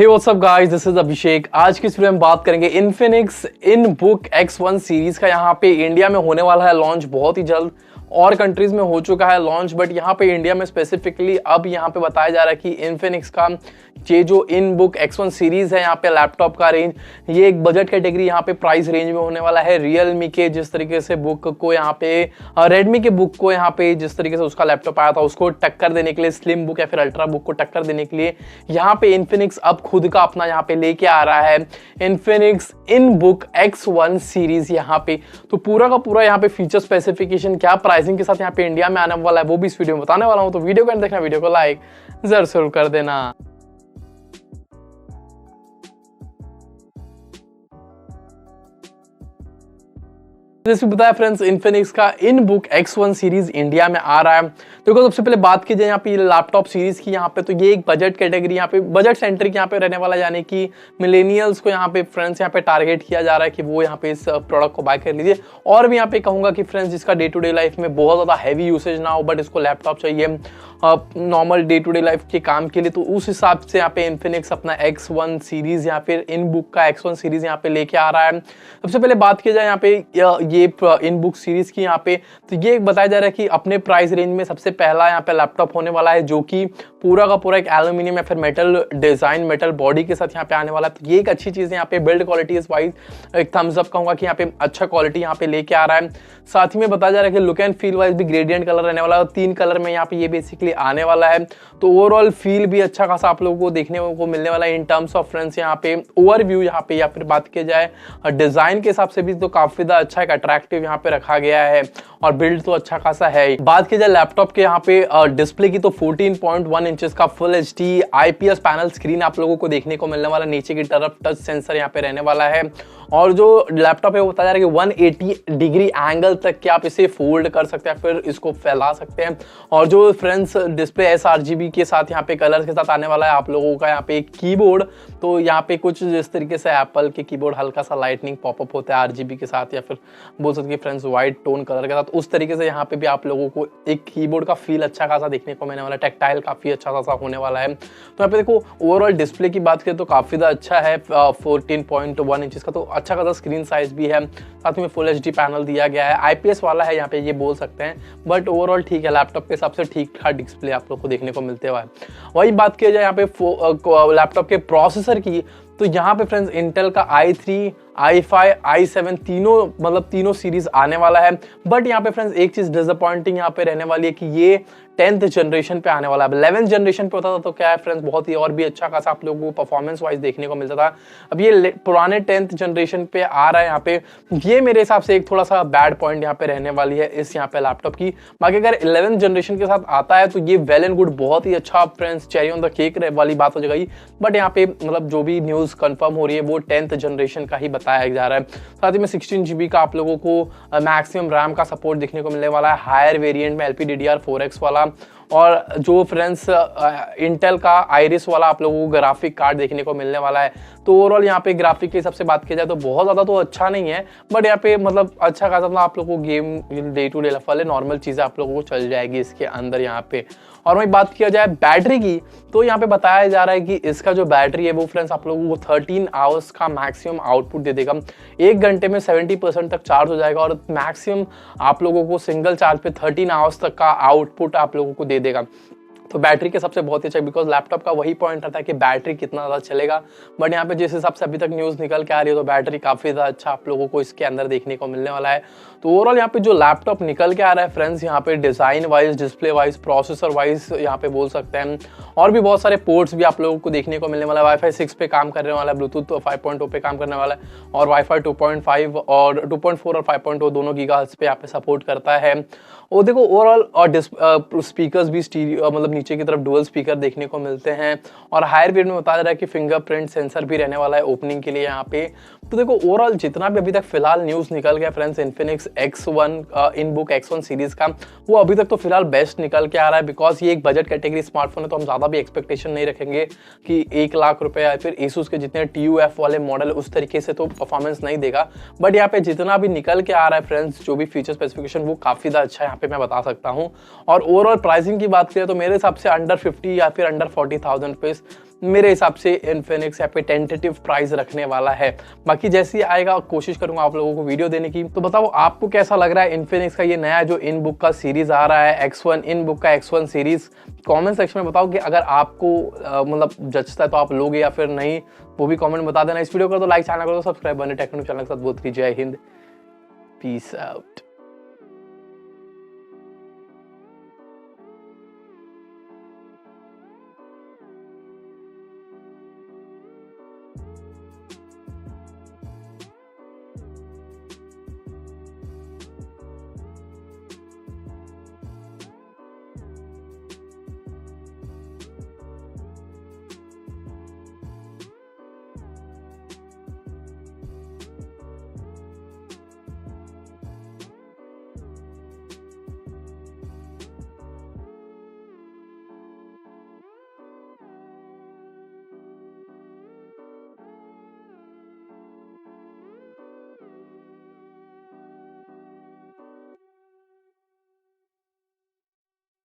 Hey what's up guys, this is Abhishek. आज की इस वीडियो में बात करेंगे इन्फिनिक्स इनबुक X1 सीरीज का। यहाँ पे इंडिया में होने वाला है लॉन्च बहुत ही जल्द, और कंट्रीज में हो चुका है लॉन्च, बट यहाँ पे इंडिया में स्पेसिफिकली अब यहाँ पे बताया जा रहा है कि इन्फिनिक्स का ये जो इनबुक X1 सीरीज है यहाँ पे लैपटॉप का रेंज, ये एक बजट कैटेगरी यहाँ पे प्राइस रेंज में होने वाला है। रियलमी के जिस तरीके से बुक को यहाँ पे रेडमी के बुक को यहाँ पे जिस तरीके से उसका लैपटॉप आया था उसको टक्कर देने के लिए, स्लिम बुक या फिर अल्ट्रा बुक को टक्कर देने के लिए यहाँ पे इन्फिनिक्स अब खुद का अपना यहाँ पे लेके आ रहा है इन्फिनिक्स इनबुक X1 सीरीज यहाँ पे। तो पूरा का पूरा यहाँ पे फीचर स्पेसिफिकेशन क्या प्राइसिंग के साथ यहाँ पे इंडिया में आने वाला है वो भी इस वीडियो में बताने वाला हूँ। तो वीडियो को देखना, वीडियो को लाइक जरूर कर देना। जैसे बताया फ्रेंड्स, इन्फिनिक्स का इनबुक X1 सीरीज इंडिया में आ रहा है। देखो सबसे पहले बात की जाए यहाँ पे लैपटॉप सीरीज की, यहाँ पे तो ये एक बजट कैटेगरी, यहाँ पे बजट सेंट्रिक यहाँ पे रहने वाला, यानी कि मिलेनियल्स को यहाँ पे फ्रेंड्स यहाँ पे टारगेट किया जा रहा है कि वो यहाँ पे इस प्रोडक्ट को बाय कर लीजिए। और भी यहाँ पे कहूंगा कि फ्रेंड्स जिसका डे टू डे लाइफ में बहुत ज्यादा हैवी यूसेज ना हो बट इसको लैपटॉप चाहिए normal day to day life के काम के लिए, तो उस हिसाब से यहाँ पे इन्फिनिक्स अपना X1 सीरीज या फिर इनबुक का X1 सीरीज यहाँ पे लेके आ रहा है। सबसे पहले बात की जाए यहाँ पे ये इनबुक सीरीज की, यहाँ पे तो ये बताया जा रहा है कि अपने प्राइस रेंज में सबसे पहला यहाँ पे लैपटॉप होने वाला है जो कि पूरा का पूरा एक एल्यूमिनियम या फिर मेटल डिजाइन, मेटल बॉडी के साथ यहाँ पे आने वाला है। तो ये एक अच्छी चीज है। यहाँ पे बिल्ड क्वालिटी वाइज एक थम्स अप कहूंगा कि यहाँ पे अच्छा क्वालिटी यहाँ पे लेके आ रहा है। साथ ही में बताया जा रहा है कि लुक एंड फील वाइज भी ग्रेडियंट कलर रहने वाला है, 3 कलर में यहाँ पे ये बेसिकली आने वाला है। तो ओवरऑल फील भी अच्छा खासा आप लोगों को देखने को मिलने वाला है। इन टर्म्स ऑफ फ्रेंड्स यहाँ पे ओवरव्यू यहाँ पे या फिर बात की जाए डिजाइन के हिसाब से भी तो काफी ज्यादा अच्छा एक अट्रैक्टिव यहाँ पे रखा गया है, और बिल्ड तो अच्छा खासा है। बात की जाए लैपटॉप के यहाँ पे डिस्प्ले की, तो 14.1 इंचेस का full HD IPS panel screen आप लोगों को देखने को मिलने वाला है। नीचे की तरफ टच सेंसर यहाँ पे रहने वाला है, और जो लैपटॉप है वो बताया जा रहा है कि 180 डिग्री एंगल तक के आप इसे फोल्ड कर सकते हैं, फिर इसको फैला सकते हैं। और जो फ्रेंड्स डिस्प्ले sRGB के साथ यहाँ पे कलर के साथ आने वाला है आप लोगों का यहाँ पे कीबोर्ड, तो यहाँ पे कुछ जिस तरीके से एप्पल के कीबोर्ड हल्का सा लाइटनिंग पॉपअप होता है RGB के साथ, या फिर बोल सकते हैं फ्रेंड्स व्हाइट टोन कलर के साथ, उस तरीके से यहाँ पे भी आप लोगों को एक कीबोर्ड का फील अच्छा खासा देखने को मिलने वाला है। टेक्टाइल काफी अच्छा खासा होने वाला है। तो यहाँ पे देखो ओवरऑल डिस्प्ले की बात करें तो काफी ज्यादा अच्छा है, 14.1 इंचेस का, तो अच्छा खासा स्क्रीन साइज भी है। साथ में फुल HD पैनल दिया गया है, IPS वाला है यहाँ पे ये बोल सकते हैं, बट ओवरऑल ठीक है, लैपटॉप के हिसाब से ठीक ठाक डिस्प्ले आप लोग को देखने को मिलते हुआ है। वही बात किया जाए यहाँ पे लैपटॉप के प्रोसेसर की, तो यहाँ पे फ्रेंड्स इंटेल का i3, i5, i7 तीनों सीरीज आने वाला है। बट यहाँ पे फ्रेंड्स एक चीज डिसअपॉइंटिंग यहाँ पे रहने वाली है कि ये 10th जनरेशन पे आने वाला है। 11th जनरेशन पे होता था तो क्या है फ्रेंड्स, बहुत ही और भी अच्छा खासा आप लोगों को परफॉर्मेंस वाइज देखने को मिलता था। अब ये पुराने 10th जनरेशन पे आ रहा है यहाँ पे, ये मेरे हिसाब से एक थोड़ा सा बैड पॉइंट यहाँ पे रहने वाली है इस यहाँ पे लैपटॉप की। बाकी अगर 11th जनरेशन के साथ आता है तो ये वेल एंड गुड, बहुत ही अच्छा friends, cherry on the cake वाली बात हो जाएगी। बट यहाँ पे मतलब जो भी न्यूज कंफर्म हो रही है वो 10th जनरेशन का ही बताया जा रहा है। साथ ही में 16GB का आप लोगों को मैक्सिमम रैम का सपोर्ट देखने को मिलने वाला है, हायर वेरिएंट में LPDDR4X वाला, और जो फ्रेंड्स इंटेल का आइरिस वाला आप लोगों को ग्राफिक कार्ड देखने को मिलने वाला है। तो ओवरऑल यहाँ पे ग्राफिक के हिसाब से बात की जाए तो बहुत ज़्यादा तो अच्छा नहीं है, बट यहाँ पे मतलब अच्छा खासा मतलब आप लोगों को गेम डे टू डे वाले नॉर्मल चीज़ें आप लोगों को चल जाएगी इसके अंदर यहाँ पे। और वही बात किया जाए बैटरी की, तो यहाँ पे बताया जा रहा है कि इसका जो बैटरी है वो फ्रेंड्स आप लोगों को 13 आवर्स का मैक्सिमम आउटपुट दे देगा। 1 घंटे में 70% तक चार्ज हो जाएगा, और मैक्सिमम आप लोगों को सिंगल चार्ज पे 13 आवर्स तक का आउटपुट आप लोगों को दे देगा। तो बैटरी के सबसे बहुत ही अच्छा, बिकॉज लैपटॉप का वही पॉइंट रहता है कि बैटरी कितना ज़्यादा चलेगा। बट यहाँ पे जिस हिसाब से अभी तक न्यूज़ निकल के आ रही है तो बैटरी काफ़ी ज़्यादा अच्छा आप लोगों को इसके अंदर देखने को मिलने वाला है। तो ओवरऑल यहाँ पे जो लैपटॉप निकल के आ रहा है फ्रेंड्स, यहाँ पे design wise, display wise, processor wise यहाँ पे बोल सकते हैं, और भी बहुत सारे पोर्ट्स भी आप लोगों को देखने को मिलने वाला है। Wi-Fi 6 पे काम करने वाला है, ब्लूटूथ 5.0 पे काम करने वाला है, और Wi-Fi 2.5 और 2.4 और 5.0 दोनों गीगाहर्ट्ज़ पे यहाँ पे सपोर्ट करता है। और देखो ओवरऑल और स्पीकर्स भी स्टीरियो मतलब नीचे की तरफ डुअल स्पीकर देखने को मिलते हैं, और हायर वेरिएंट में बताया जा रहा है कि फिंगरप्रिंट सेंसर भी रहने वाला है ओपनिंग के लिए यहाँ पे। तो देखो ओवरऑल जितना भी अभी तक फिलहाल न्यूज निकल गया friends Infinix X1 InBook X1 series का, वो अभी तक तो फिलहाल बेस्ट निकल के आ रहा है, बिकॉज ये एक बजट कैटेगरी स्मार्टफोन है, तो हम ज्यादा भी एक्सपेक्टेशन नहीं रखेंगे कि 1 लाख रुपए या फिर Asus के जितने TUF वाले मॉडल उस तरीके से तो परफॉर्मेंस नहीं देगा। बट यहाँ पे जितना भी निकल के आ रहा है फ्रेंड्स, जो भी फीचर स्पेसिफिकेशन वो काफी ज्यादा अच्छा यहाँ पे मैं बता सकता हूँ। और ओवरऑल प्राइसिंग की बात करें तो मेरे हिसाब से अंडर 50 या फिर अंडर 40,000 रुपीज मेरे हिसाब से इन्फिनिक्स यहाँ पे टेंटेटिव प्राइस रखने वाला है। बाकी जैसे ही आएगा कोशिश करूंगा आप लोगों को वीडियो देने की। तो बताओ आपको कैसा लग रहा है इन्फिनिक्स का ये नया जो इन बुक का सीरीज आ रहा है X1 इन बुक का X1 सीरीज। कमेंट सेक्शन में बताओ कि अगर आपको मतलब जचता है तो आप लोगे या फिर नहीं, वो भी कमेंट बता देना। इस वीडियो को तो लाइक, चैनल को तो सब्सक्राइब, बने टेक्निकल चैनल के साथ बहुत की। जय हिंद, पीस आउट।